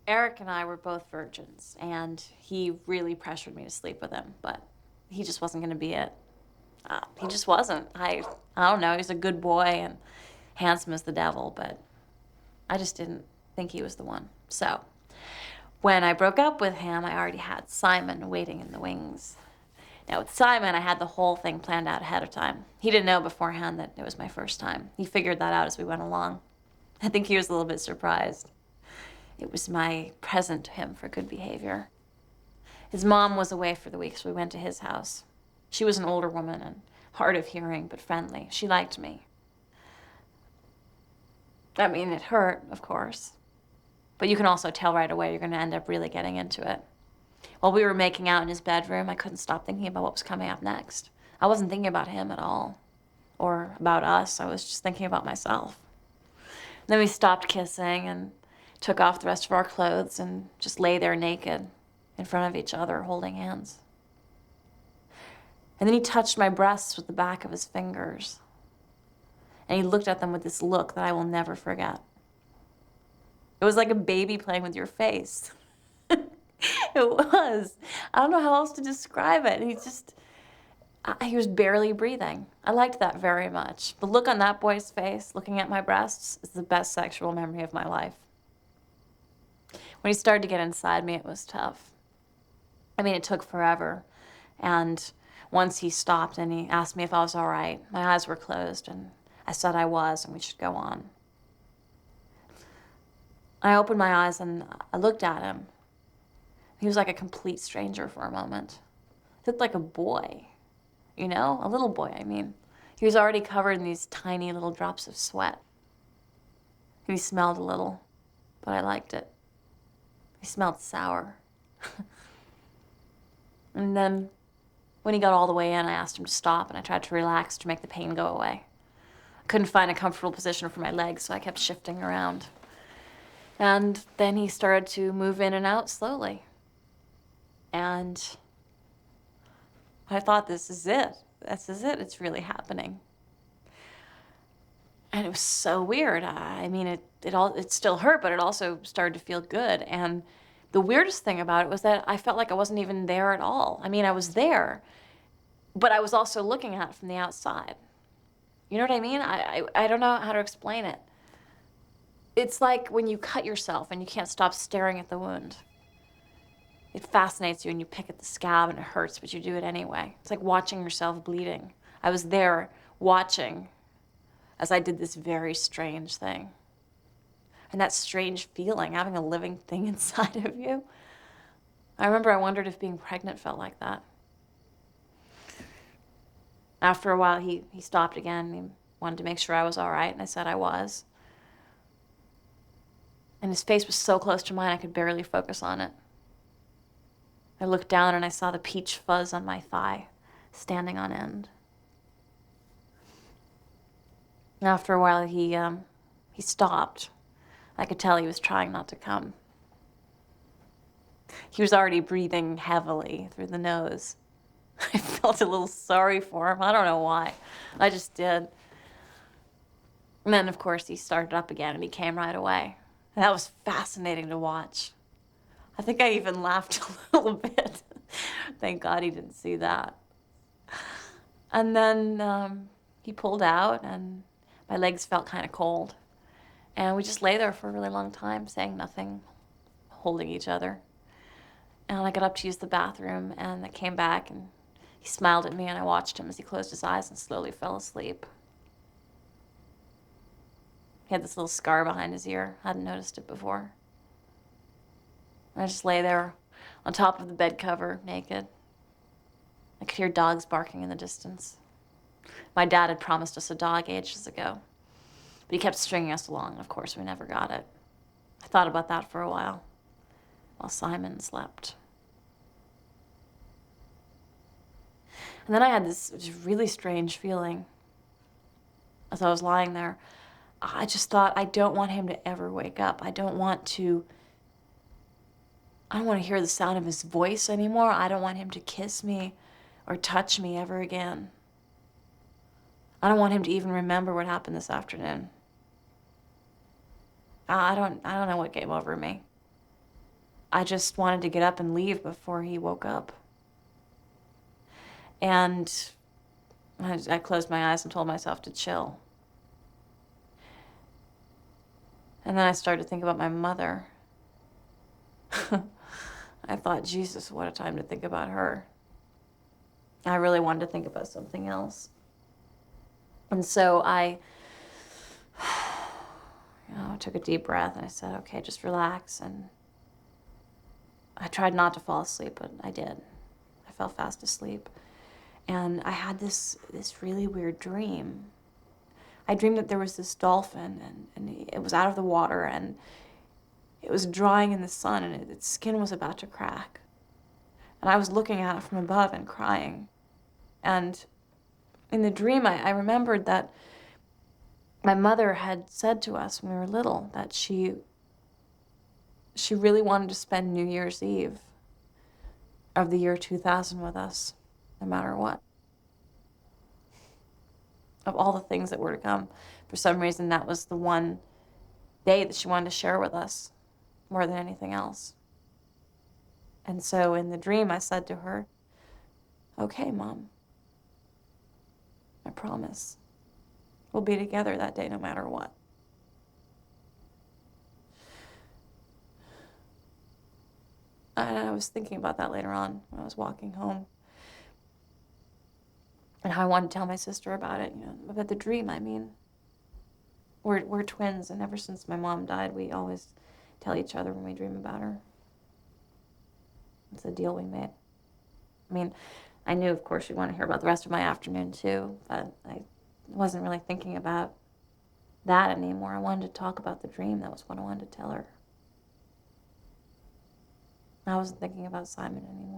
Eric and I were both virgins, and he really pressured me to sleep with him, but he just wasn't going to be it. He just wasn't. I don't know. He was a good boy and handsome as the devil, but I just didn't think he was the one. So when I broke up with him, I already had Simon waiting in the wings. Now, with Simon, I had the whole thing planned out ahead of time. He didn't know beforehand that it was my first time. He figured that out as we went along. I think he was a little bit surprised. It was my present to him for good behavior. His mom was away for the week, so we went to his house. She was an older woman and hard of hearing, but friendly. She liked me. I mean, it hurt, of course. But you can also tell right away you're going to end up really getting into it. While we were making out in his bedroom, I couldn't stop thinking about what was coming up next. I wasn't thinking about him at all, or about us. I was just thinking about myself. Then we stopped kissing and took off the rest of our clothes and just lay there naked in front of each other, holding hands. And then he touched my breasts with the back of his fingers. And he looked at them with this look that I will never forget. It was like a baby playing with your face. It was. I don't know how else to describe it. He was barely breathing. I liked that very much. The look on that boy's face, looking at my breasts, is the best sexual memory of my life. When he started to get inside me, it was tough. I mean, it took forever. And once he stopped and he asked me if I was all right, my eyes were closed, and I said I was, and we should go on. I opened my eyes and I looked at him. He was like a complete stranger for a moment. He looked like a boy, you know, a little boy, I mean. He was already covered in these tiny little drops of sweat. He smelled a little, but I liked it. He smelled sour. And then when he got all the way in, I asked him to stop, and I tried to relax to make the pain go away. I couldn't find a comfortable position for my legs, so I kept shifting around. And then he started to move in and out slowly. And I thought, this is it. This is it. It's really happening. And it was so weird. I mean, it still hurt, but it also started to feel good. And the weirdest thing about it was that I felt like I wasn't even there at all. I mean, I was there, but I was also looking at it from the outside. You know what I mean? I don't know how to explain it. It's like when you cut yourself and you can't stop staring at the wound. It fascinates you and you pick at the scab and it hurts, but you do it anyway. It's like watching yourself bleeding. I was there watching as I did this very strange thing. And that strange feeling, having a living thing inside of you. I remember I wondered if being pregnant felt like that. After a while, he stopped again. He wanted to make sure I was all right, and I said I was. And his face was so close to mine, I could barely focus on it. I looked down and I saw the peach fuzz on my thigh, standing on end. After a while, he stopped. I could tell he was trying not to come. He was already breathing heavily through the nose. I felt a little sorry for him. I don't know why. I just did. And then, of course, he started up again and he came right away. And that was fascinating to watch. I think I even laughed a little bit. Thank God he didn't see that. And then he pulled out and my legs felt kind of cold. And we just lay there for a really long time, saying nothing, holding each other. And I got up to use the bathroom, and I came back, and he smiled at me, and I watched him as he closed his eyes and slowly fell asleep. He had this little scar behind his ear. I hadn't noticed it before. I just lay there on top of the bed cover, naked. I could hear dogs barking in the distance. My dad had promised us a dog ages ago, but he kept stringing us along, and of course we never got it. I thought about that for a while Simon slept. And then I had this really strange feeling as I was lying there. I just thought, I don't want him to ever wake up. I don't want to hear the sound of his voice anymore. I don't want him to kiss me or touch me ever again. I don't want him to even remember what happened this afternoon. I don't know what came over me. I just wanted to get up and leave before he woke up. And I closed my eyes and told myself to chill. And then I started to think about my mother. I thought, Jesus, what a time to think about her. I really wanted to think about something else. And so I took a deep breath and I said, okay, just relax. And I tried not to fall asleep, but I did. I fell fast asleep. And I had this really weird dream. I dreamed that there was this dolphin, and it was out of the water, and it was drying in the sun, and its skin was about to crack. And I was looking at it from above and crying. And in the dream, I remembered that my mother had said to us when we were little that she really wanted to spend New Year's Eve of the year 2000 with us, no matter what. Of all the things that were to come, for some reason, that was the one day that she wanted to share with us more than anything else. And so in the dream, I said to her, okay, Mom, I promise. We'll be together that day no matter what. And I was thinking about that later on when I was walking home. And how I wanted to tell my sister about it, about the dream, I mean. We're twins, and ever since my mom died, we always tell each other when we dream about her. It's a deal we made. I mean, I knew, of course, she'd want to hear about the rest of my afternoon, too, but I wasn't really thinking about that anymore. I wanted to talk about the dream. That was what I wanted to tell her. I wasn't thinking about Simon anymore.